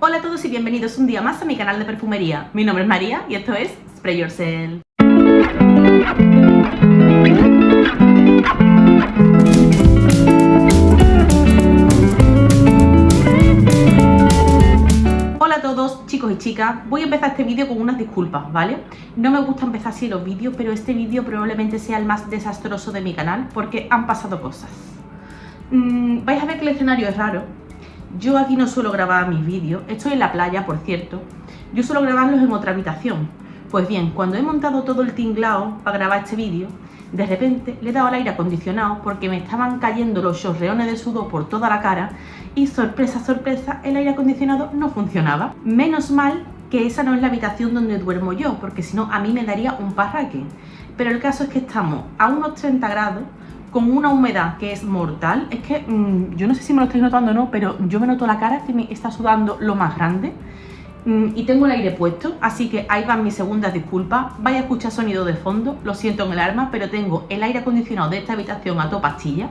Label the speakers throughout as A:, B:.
A: Hola a todos y bienvenidos un día más a mi canal de perfumería. Mi nombre es María y esto es Spray Yourself. Hola a todos, chicos y chicas. Voy a empezar este vídeo con unas disculpas, ¿vale? No me gusta empezar así los vídeos, pero este vídeo probablemente sea el más desastroso de mi canal porque han pasado cosas. Vais a ver que el escenario es raro. Yo aquí no suelo grabar mis vídeos, estoy en la playa, por cierto. Yo suelo grabarlos en otra habitación. Pues bien, cuando he montado todo el tinglao para grabar este vídeo, de repente le he dado al aire acondicionado porque me estaban cayendo los chorreones de sudor por toda la cara y sorpresa, sorpresa, el aire acondicionado no funcionaba. Menos mal que esa no es la habitación donde duermo yo, porque si no a mí me daría un parraque. Pero el caso es que estamos a unos 30 grados, con una humedad que es mortal. Es que yo no sé si me lo estáis notando o no, pero yo me noto la cara que me está sudando lo más grande. Y tengo el aire puesto, así que ahí van mis segundas disculpas. Vais a escuchar sonido de fondo, lo siento en el alma, pero tengo el aire acondicionado de esta habitación a toda pastilla.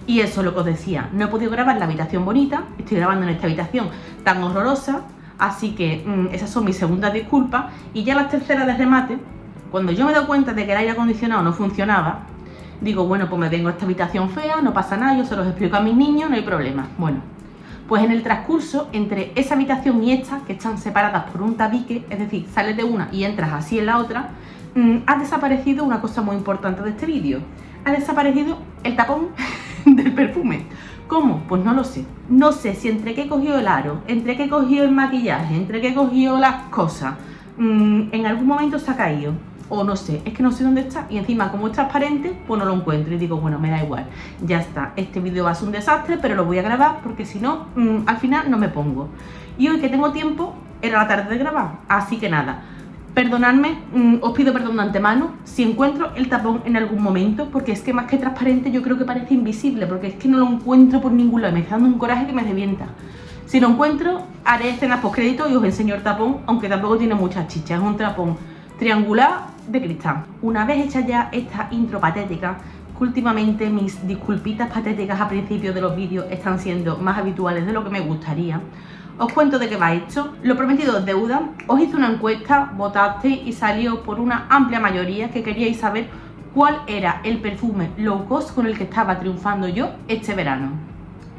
A: Y eso es lo que os decía, no he podido grabar en la habitación bonita, estoy grabando en esta habitación tan horrorosa, así que esas son mis segundas disculpas. Y ya las terceras de remate, cuando yo me he dado cuenta de que el aire acondicionado no funcionaba, digo, bueno, pues me vengo a esta habitación fea, no pasa nada, yo se los explico a mis niños, no hay problema. Bueno, pues en el transcurso entre esa habitación y esta, que están separadas por un tabique, es decir, sales de una y entras así en la otra, ha desaparecido una cosa muy importante de este vídeo. Ha desaparecido el tapón del perfume. ¿Cómo? Pues no lo sé. No sé si entre que he cogido el aro, entre que he cogido el maquillaje, entre que he cogido las cosas, en algún momento se ha caído. O no sé, es que no sé dónde está. Y encima, como es transparente, pues no lo encuentro. Y digo, bueno, me da igual, ya está. Este vídeo va a ser un desastre, pero lo voy a grabar porque si no, al final no me pongo. Y hoy que tengo tiempo, era la tarde de grabar. Así que nada, perdonadme, os pido perdón de antemano si encuentro el tapón en algún momento, porque es que más que transparente yo creo que parece invisible, porque es que no lo encuentro por ningún lado. Me está dando un coraje que me revienta. Si lo encuentro, haré escenas post crédito y os enseño el tapón, aunque tampoco tiene muchas chichas. Es un tapón triangular de cristal. Una vez hecha ya esta intro patética, que últimamente mis disculpitas patéticas a principios de los vídeos están siendo más habituales de lo que me gustaría, os cuento de qué va esto. Lo prometido es deuda. Os hice una encuesta, votasteis y salió por una amplia mayoría que queríais saber cuál era el perfume low cost con el que estaba triunfando yo este verano.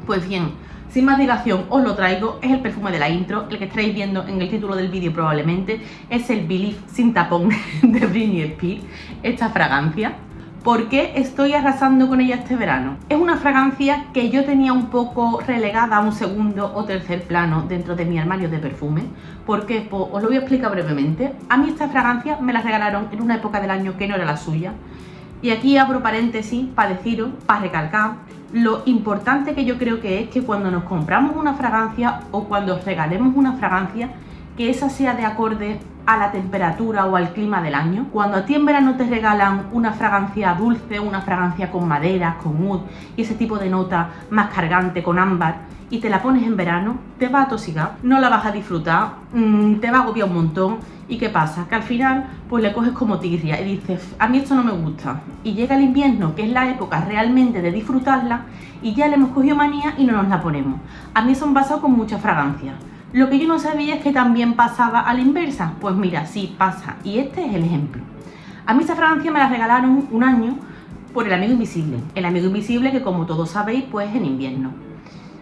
A: Pues bien, sin más dilación os lo traigo, es el perfume de la intro, el que estáis viendo en el título del vídeo probablemente, es el Believe sin tapón de Britney Spears, esta fragancia. ¿Por qué estoy arrasando con ella este verano? Es una fragancia que yo tenía un poco relegada a un segundo o tercer plano dentro de mi armario de perfume. ¿Por qué? Pues os lo voy a explicar brevemente. A mí esta fragancia me la regalaron en una época del año que no era la suya. Y aquí abro paréntesis para deciros, para recalcar lo importante que yo creo que es que cuando nos compramos una fragancia o cuando os regalemos una fragancia, que esa sea de acorde a la temperatura o al clima del año. Cuando a ti en verano te regalan una fragancia dulce, una fragancia con madera, con oud y ese tipo de nota más cargante con ámbar, y te la pones en verano, te va a atosigar, no la vas a disfrutar, te va a agobiar un montón. ¿Y qué pasa? Que al final pues le coges como tirria y dices, a mí esto no me gusta. Y llega el invierno, que es la época realmente de disfrutarla, y ya le hemos cogido manía y no nos la ponemos. A mí eso me ha pasado con muchas fragancias. Lo que yo no sabía es que también pasaba a la inversa. Pues mira, sí pasa, y este es el ejemplo. A mí esa fragancia me la regalaron un año por el amigo invisible. El amigo invisible que, como todos sabéis, pues es en invierno.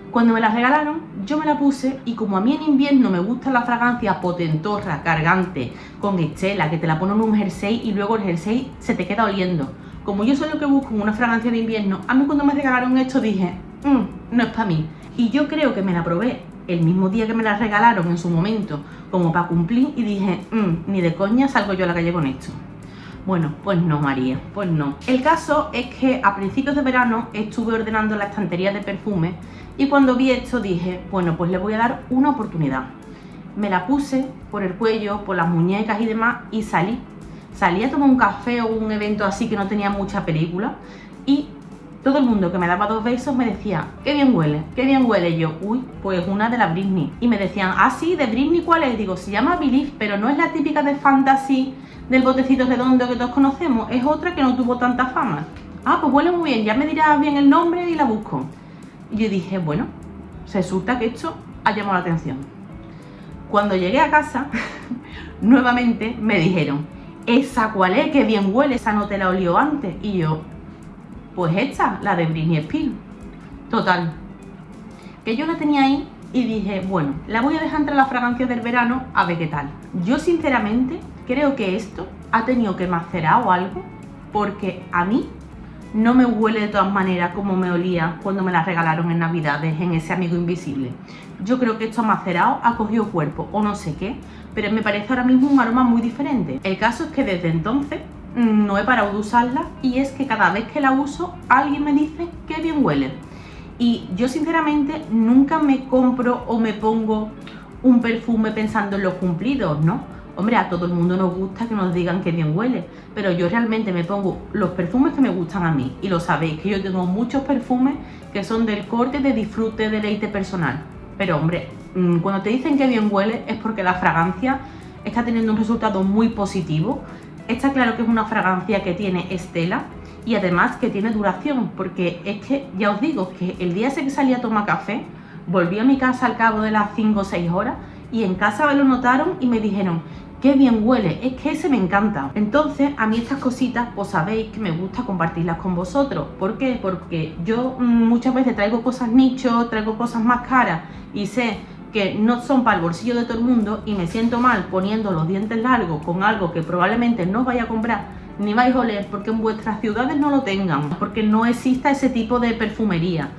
A: Cuando me la regalaron, yo me la puse y como a mí en invierno me gusta la fragancia potentorra, cargante, con estela, que te la ponen en un jersey y luego el jersey se te queda oliendo. Como yo soy lo que busco en una fragancia de invierno, a mí cuando me regalaron esto dije, no es para mí. Y yo creo que me la probé el mismo día que me la regalaron en su momento, como para cumplir, y dije, ni de coña salgo yo a la calle con esto. Bueno, pues no, María, pues no. El caso es que a principios de verano estuve ordenando la estantería de perfumes y cuando vi esto dije, bueno, pues le voy a dar una oportunidad. Me la puse por el cuello, por las muñecas y demás y salí. Salí a tomar un café o un evento así que no tenía mucha película y todo el mundo que me daba 2 besos me decía, qué bien huele, qué bien huele. Y yo, uy, pues una de la Britney. Y me decían, ah, sí, ¿de Britney cuál es? Digo, se llama Believe, pero no es la típica de Fantasy del botecito redondo que todos conocemos, es otra que no tuvo tanta fama. Ah, pues huele muy bien, ya me dirás bien el nombre y la busco. Y yo dije, bueno, resulta que esto ha llamado la atención. Cuando llegué a casa, nuevamente me dijeron, ¿esa cuál es? ¡Qué bien huele! Esa no te la olió antes. Y yo, pues esta, la de Britney Spears. Total, que yo la tenía ahí y dije, bueno, la voy a dejar entre las fragancias del verano a ver qué tal. Yo sinceramente creo que esto ha tenido que macerar o algo, porque a mí no me huele de todas maneras como me olía cuando me la regalaron en Navidades en ese amigo invisible. Yo creo que esto ha macerado, ha cogido cuerpo o no sé qué, pero me parece ahora mismo un aroma muy diferente. El caso es que desde entonces no he parado de usarla, y es que cada vez que la uso alguien me dice que bien huele. Y yo sinceramente nunca me compro o me pongo un perfume pensando en los cumplidos, ¿no? Hombre, a todo el mundo nos gusta que nos digan que bien huele, pero yo realmente me pongo los perfumes que me gustan a mí. Y lo sabéis, que yo tengo muchos perfumes que son del corte de disfrute, deleite personal. Pero hombre, cuando te dicen que bien huele es porque la fragancia está teniendo un resultado muy positivo. Está claro que es una fragancia que tiene estela y además que tiene duración, porque es que ya os digo que el día ese que salí a tomar café, volví a mi casa al cabo de las 5 o 6 horas y en casa me lo notaron y me dijeron, qué bien huele, es que ese me encanta. Entonces a mí estas cositas, pues sabéis que me gusta compartirlas con vosotros. ¿Por qué? Porque yo muchas veces traigo cosas nicho, traigo cosas más caras y sé que no son para el bolsillo de todo el mundo, y me siento mal poniendo los dientes largos con algo que probablemente no os vaya a comprar ni vais a oler, porque en vuestras ciudades no lo tengan, porque no exista ese tipo de perfumería,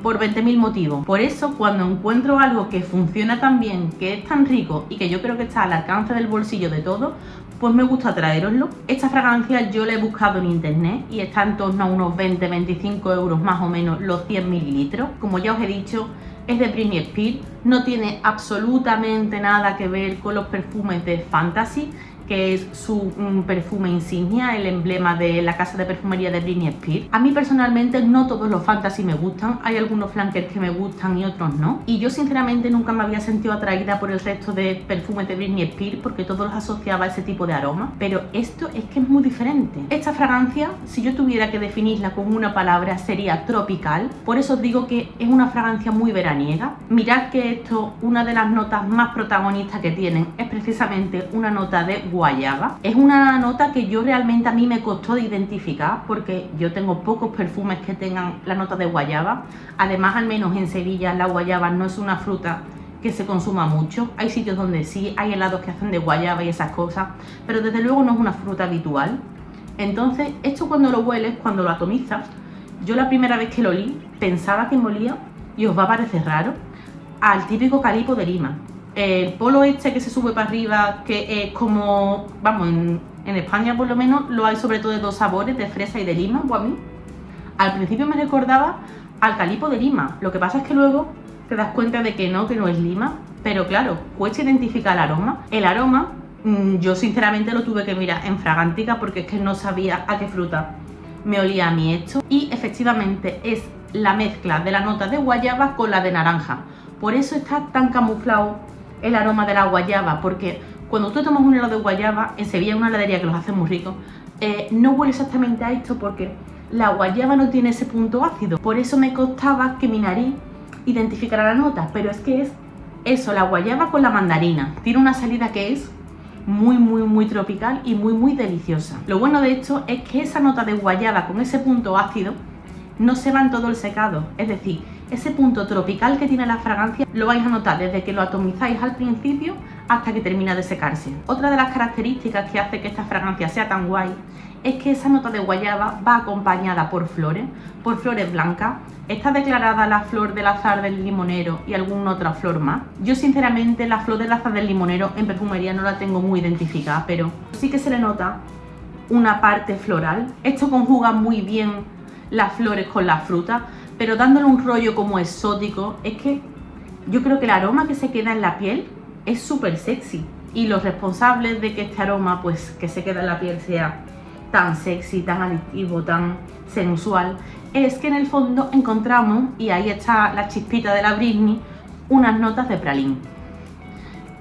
A: por 20.000 motivos. Por eso, cuando encuentro algo que funciona tan bien, que es tan rico y que yo creo que está al alcance del bolsillo de todos, pues me gusta traeroslo. Esta fragancia yo la he buscado en internet y está en torno a unos 20-25 euros más o menos los 100 mililitros. Como ya os he dicho, es de Britney Spears, no tiene absolutamente nada que ver con los perfumes de Fantasy, que es su perfume insignia, el emblema de la casa de perfumería de Britney Spears. A mí personalmente no todos los Fantasy me gustan, hay algunos flankers que me gustan y otros no. Y yo sinceramente nunca me había sentido atraída por el resto de perfumes de Britney Spears porque todos los asociaba a ese tipo de aroma, pero esto es que es muy diferente. Esta fragancia, si yo tuviera que definirla con una palabra, sería tropical. Por eso os digo que es una fragancia muy veraniega. Mirad que esto, una de las notas más protagonistas que tienen es precisamente una nota de guayaba. Es una nota que yo realmente a mí me costó de identificar porque yo tengo pocos perfumes que tengan la nota de guayaba. Además, al menos en Sevilla, la guayaba no es una fruta que se consuma mucho. Hay sitios donde sí, hay helados que hacen de guayaba y esas cosas, pero desde luego no es una fruta habitual. Entonces, esto cuando lo hueles, cuando lo atomizas, yo la primera vez que lo olí pensaba que me olía, y os va a parecer raro, al típico calipo de Lima. El polo este que se sube para arriba, que es como, vamos, en España por lo menos lo hay sobre todo de dos sabores, de fresa y de lima. Pues a mí al principio me recordaba al calipo de Lima. Lo que pasa es que luego te das cuenta de que no es lima, pero claro, cuesta identificar el aroma. El aroma, yo sinceramente lo tuve que mirar en Fragántica porque es que no sabía a qué fruta me olía a mí esto. Y efectivamente es la mezcla de la nota de guayaba con la de naranja. Por eso está tan camuflado el aroma de la guayaba, porque cuando tú tomas un helado de guayaba, en Sevilla hay una heladería que los hace muy ricos, no huele exactamente a esto porque la guayaba no tiene ese punto ácido. Por eso me costaba que mi nariz identificara la nota, pero es que es eso, la guayaba con la mandarina. Tiene una salida que es muy tropical y muy deliciosa. Lo bueno de esto es que esa nota de guayaba con ese punto ácido no se va en todo el secado, es decir, ese punto tropical que tiene la fragancia lo vais a notar desde que lo atomizáis al principio hasta que termina de secarse. Otra de las características que hace que esta fragancia sea tan guay es que esa nota de guayaba va acompañada por flores blancas. Está declarada la flor del azar del limonero y alguna otra flor más. Yo sinceramente la flor del azar del limonero en perfumería no la tengo muy identificada, pero sí que se le nota una parte floral. Esto conjuga muy bien las flores con las frutas, pero dándole un rollo como exótico. Es que yo creo que el aroma que se queda en la piel es súper sexy, y los responsables de que este aroma pues que se queda en la piel sea tan sexy, tan adictivo, tan sensual, es que en el fondo encontramos, y ahí está la chispita de la Britney, unas notas de pralín.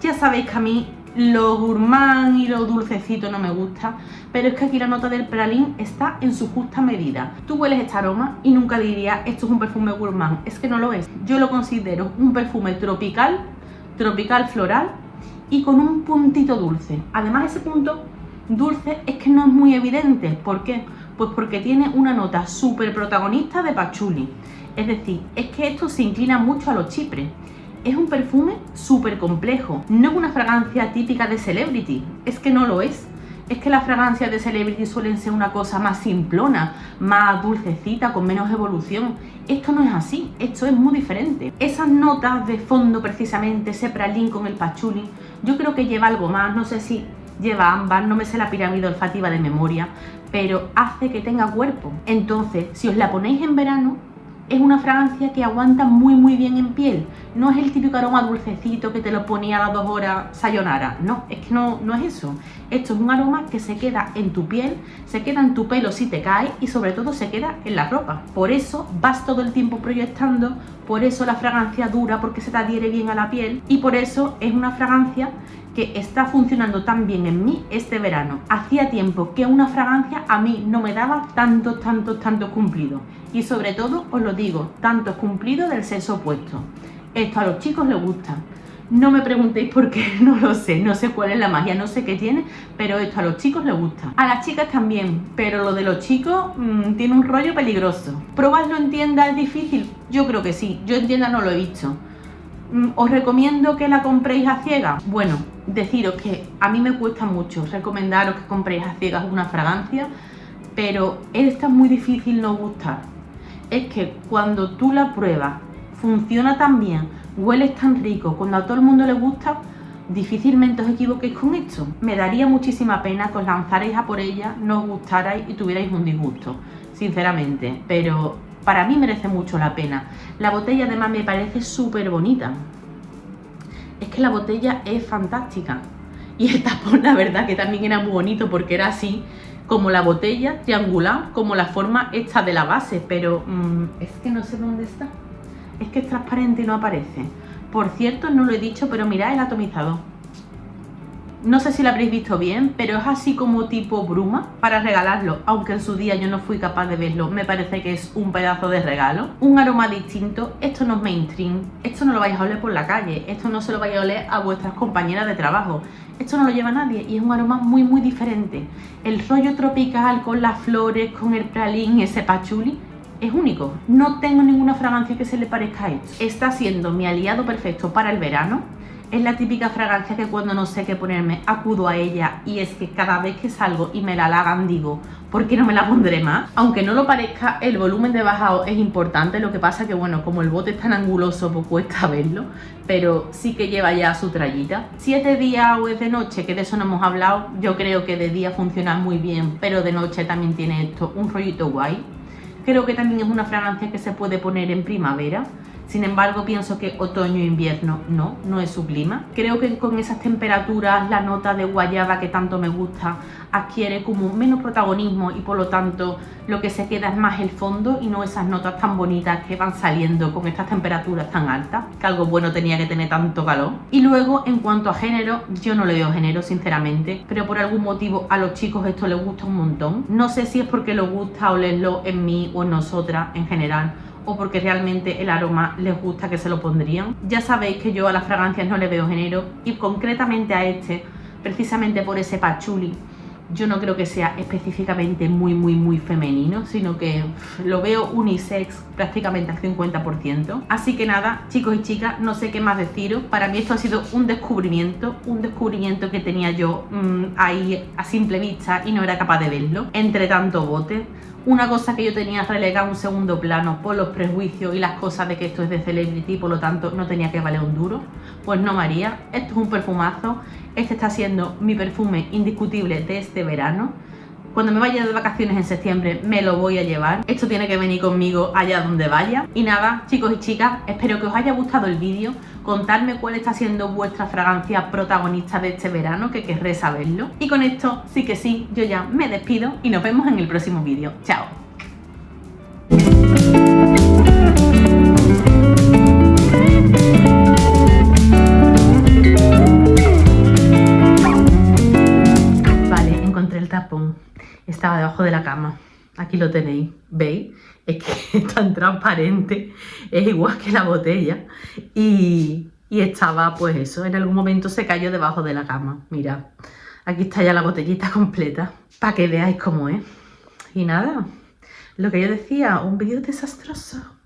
A: Ya sabéis que a mí lo gourmand y lo dulcecito no me gusta, pero es que aquí la nota del pralín está en su justa medida. Tú hueles este aroma y nunca dirías esto es un perfume gourmand, es que no lo es. Yo lo considero un perfume tropical tropical floral y con un puntito dulce. Además, ese punto dulce es que no es muy evidente. ¿Por qué? Pues porque tiene una nota súper protagonista de patchouli. Es decir, es que esto se inclina mucho a los chipres. Es un perfume súper complejo. No es una fragancia típica de Celebrity. Es que no lo es. Es que las fragancias de Celebrity suelen ser una cosa más simplona, más dulcecita, con menos evolución. Esto no es así, esto es muy diferente. Esas notas de fondo, precisamente, ese pralín con el patchouli, yo creo que lleva algo más, no sé si lleva ámbar, no me sé la pirámide olfativa de memoria, pero hace que tenga cuerpo. Entonces, si os la ponéis en verano, es una fragancia que aguanta muy bien en piel. No es el típico aroma dulcecito que te lo ponía a las 2 horas sayonara. No, es que no es eso. Esto es un aroma que se queda en tu piel, se queda en tu pelo si te cae y sobre todo se queda en la ropa. Por eso vas todo el tiempo proyectando, por eso la fragancia dura, porque se te adhiere bien a la piel y por eso es una fragancia que está funcionando tan bien en mí este verano. Hacía tiempo que una fragancia a mí no me daba tantos cumplidos. Y sobre todo, os lo digo, tantos cumplidos del sexo opuesto. Esto a los chicos les gusta. No me preguntéis por qué, no lo sé, no sé cuál es la magia, no sé qué tiene, pero esto a los chicos les gusta. A las chicas también, pero lo de los chicos tiene un rollo peligroso. ¿Probarlo en tienda es difícil? Yo creo que sí, yo en tienda no lo he visto. ¿Os recomiendo que la compréis a ciegas? Bueno, deciros que a mí me cuesta mucho recomendaros que compréis a ciegas una fragancia, pero esta es muy difícil no gustar. Es que cuando tú la pruebas, funciona tan bien, hueles tan rico, cuando a todo el mundo le gusta, difícilmente os equivoquéis con esto. Me daría muchísima pena que os lanzarais a por ella, no os gustarais y tuvierais un disgusto, sinceramente, pero para mí merece mucho la pena. La botella además me parece súper bonita. Es que la botella es fantástica. Y el tapón, la verdad, que también era muy bonito porque era así, como la botella, triangular, como la forma esta de la base. Pero es que no sé dónde está. Es que es transparente y no aparece. Por cierto, no lo he dicho, pero mirad el atomizador. No sé si lo habréis visto bien, pero es así como tipo bruma para regalarlo, aunque en su día yo no fui capaz de verlo. Me parece que es un pedazo de regalo. Un aroma distinto, esto no es mainstream, esto no lo vais a oler por la calle, esto no se lo vais a oler a vuestras compañeras de trabajo, esto no lo lleva nadie y es un aroma muy diferente. El rollo tropical con las flores, con el pralín, ese patchouli, es único. No tengo ninguna fragancia que se le parezca a esto. Está siendo mi aliado perfecto para el verano. Es la típica fragancia que cuando no sé qué ponerme acudo a ella y es que cada vez que salgo y me la halagan digo, ¿por qué no me la pondré más? Aunque no lo parezca, el volumen de bajado es importante, lo que pasa que bueno, como el bote es tan anguloso pues cuesta verlo, pero sí que lleva ya su trallita. Si es de día o es de noche, que de eso no hemos hablado, yo creo que de día funciona muy bien, pero de noche también tiene esto un rollito guay. Creo que también es una fragancia que se puede poner en primavera. Sin embargo, pienso que otoño e invierno no es su clima. Creo que con esas temperaturas la nota de guayaba que tanto me gusta adquiere como menos protagonismo y por lo tanto lo que se queda es más el fondo y no esas notas tan bonitas que van saliendo con estas temperaturas tan altas, que algo bueno tenía que tener tanto calor. Y luego, en cuanto a género, yo no le veo género sinceramente, pero por algún motivo a los chicos esto les gusta un montón. No sé si es porque les gusta olerlo en mí o en nosotras en general, o porque realmente el aroma les gusta que se lo pondrían. Ya sabéis que yo a las fragancias no le veo género y concretamente a este, precisamente por ese patchouli, yo no creo que sea específicamente muy femenino, sino que lo veo unisex prácticamente al 50%. Así que nada, chicos y chicas, no sé qué más deciros. Para mí esto ha sido un descubrimiento que tenía yo ahí a simple vista y no era capaz de verlo entre tanto bote. Una cosa que yo tenía relegada a un segundo plano por los prejuicios y las cosas de que esto es de Celebrity, por lo tanto no tenía que valer un duro. Pues no, María, esto es un perfumazo. Este está siendo mi perfume indiscutible de este verano. Cuando me vaya de vacaciones en septiembre me lo voy a llevar. Esto tiene que venir conmigo allá donde vaya. Y nada, chicos y chicas, espero que os haya gustado el vídeo. Contadme cuál está siendo vuestra fragancia protagonista de este verano, que querré saberlo. Y con esto, sí que sí, yo ya me despido y nos vemos en el próximo vídeo. ¡Chao! Vale, encontré el tapón. Estaba debajo de la cama. Aquí lo tenéis, ¿veis? Es que es tan transparente, es igual que la botella y y estaba, pues eso, en algún momento se cayó debajo de la cama. Mirad, aquí está ya la botellita completa, para que veáis cómo es. Y nada, lo que yo decía, un vídeo desastroso.